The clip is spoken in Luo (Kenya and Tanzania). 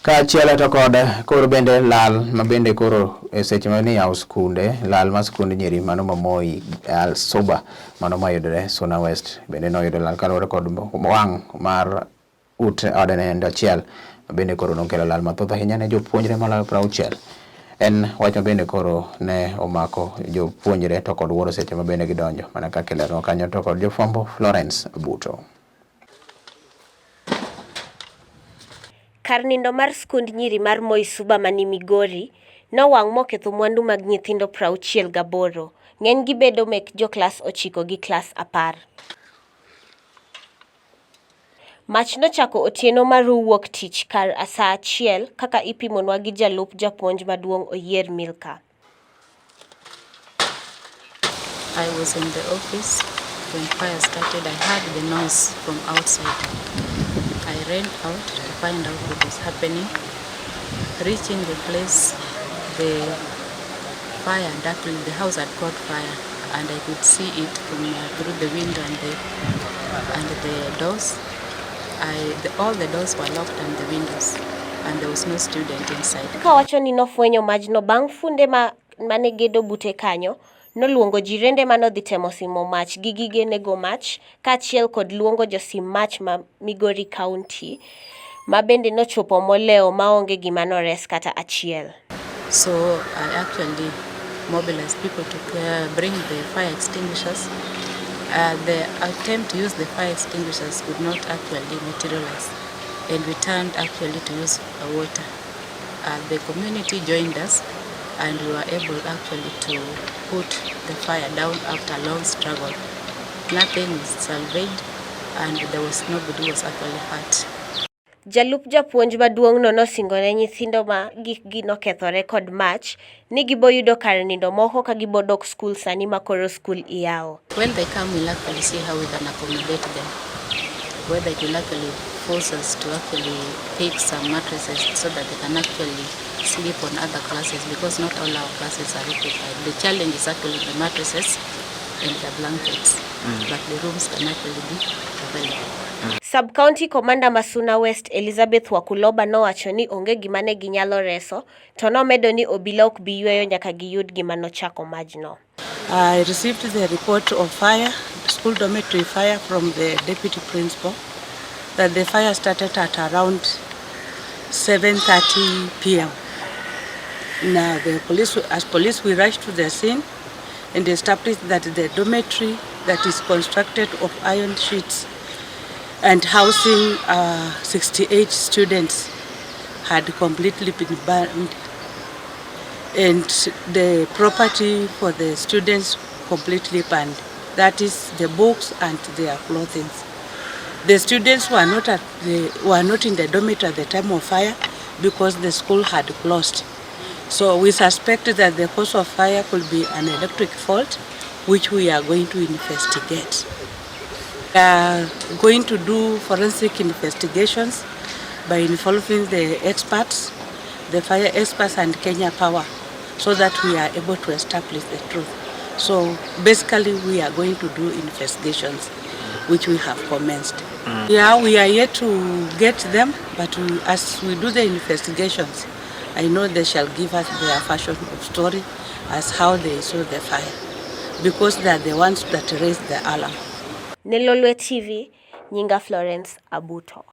Kaachiel to kod koro bende lal mabende koro seche mani yawo skunde, lal ma skunde nyiri mano ma Moi Al-Suba mano mayudore Suna West bende noyudo lal kaluwore kod wang' mar ute odene achiel bende koro nokelo lal mathoth ahinya ne jopuonjre maloyo 60. En wach mabende koro ne omako jopuonjre to kod wuoro seche mabende gidonjo mana kaka lero kanyo to kod jofwambo Florence Abuto. Kar nindo mar skund nyiri mar Moi Suba mani Migori nowang' moketho mwandu mag nyithindo 68, ng'eny gi bedo mek joklas 9 gi klas 10. Mach nochako otieno mar wuok tich kar saa 1 kaka ipimonwa gi jalup japuonj maduong' Oyier Milka. I was in the office when fire started. I heard the noise from outside. I ran out to find out what was happening. Reaching the place, the fire, actually the house had caught fire, and I could see it from through the window and the doors. All the doors were locked and the windows, and there was no student inside. Kawacho ni nofwenyo majno bang' funde mane gedo bute kanyo, noluongo jirende manodhi temo simo mach gi gige nego mach, kaachiel kod luongo josim mach ma Migori County, ma bende nochopo moleo maonge gima nores kata achiel. So I actually mobilized people to bring the fire extinguishers. The attempt to use the fire extinguishers could not actually materialize, and we turned actually to use water. The community joined us, and we were able actually to put the fire down after a long struggle. Nothing was salvaged, and there was nobody was actually hurt. Jalup japuonj maduong' no nosingone nyithindo ma gikgi nokethore kod mach ni giboyudo kar nindo moko ka gibodok skul sani makoro skul iyawo. When they come, we'll actually see how we can accommodate them. Whether it will actually force us to actually pick some mattresses so that they can actually sleep on other classes, because not all our classes are occupied. The challenge is actually the mattresses and the blankets, but the rooms can actually be available. Sub-County Commander Masuna West Elizabeth Wakuloba nowacho ni onge gima ne ginyalo reso, to nomedo ni obila ok bi yweyo nyaka giyud gima nochako majno. I received the report of fire, school dormitory fire, from the deputy principal, that the fire started at around 7:30 p.m. Now as police we rushed to the scene and established that the dormitory that is constructed of iron sheets and housing 68 students had completely been burned, and the property for the students completely burned. That is the books and their clothing. The students were not in the dormitory at the time of fire because the school had closed. So we suspect that the cause of fire could be an electric fault, which we are going to investigate. We are going to do forensic investigations by involving the experts, the fire experts and Kenya Power, so that we are able to establish the truth. So basically we are going to do investigations which we have commenced. Yeah, we are yet to get them, but as we do the investigations, I know they shall give us their version of story as how they saw the fire, because they are the ones that raised the alarm. Nelolwe TV, Nyinga Florence Abuto.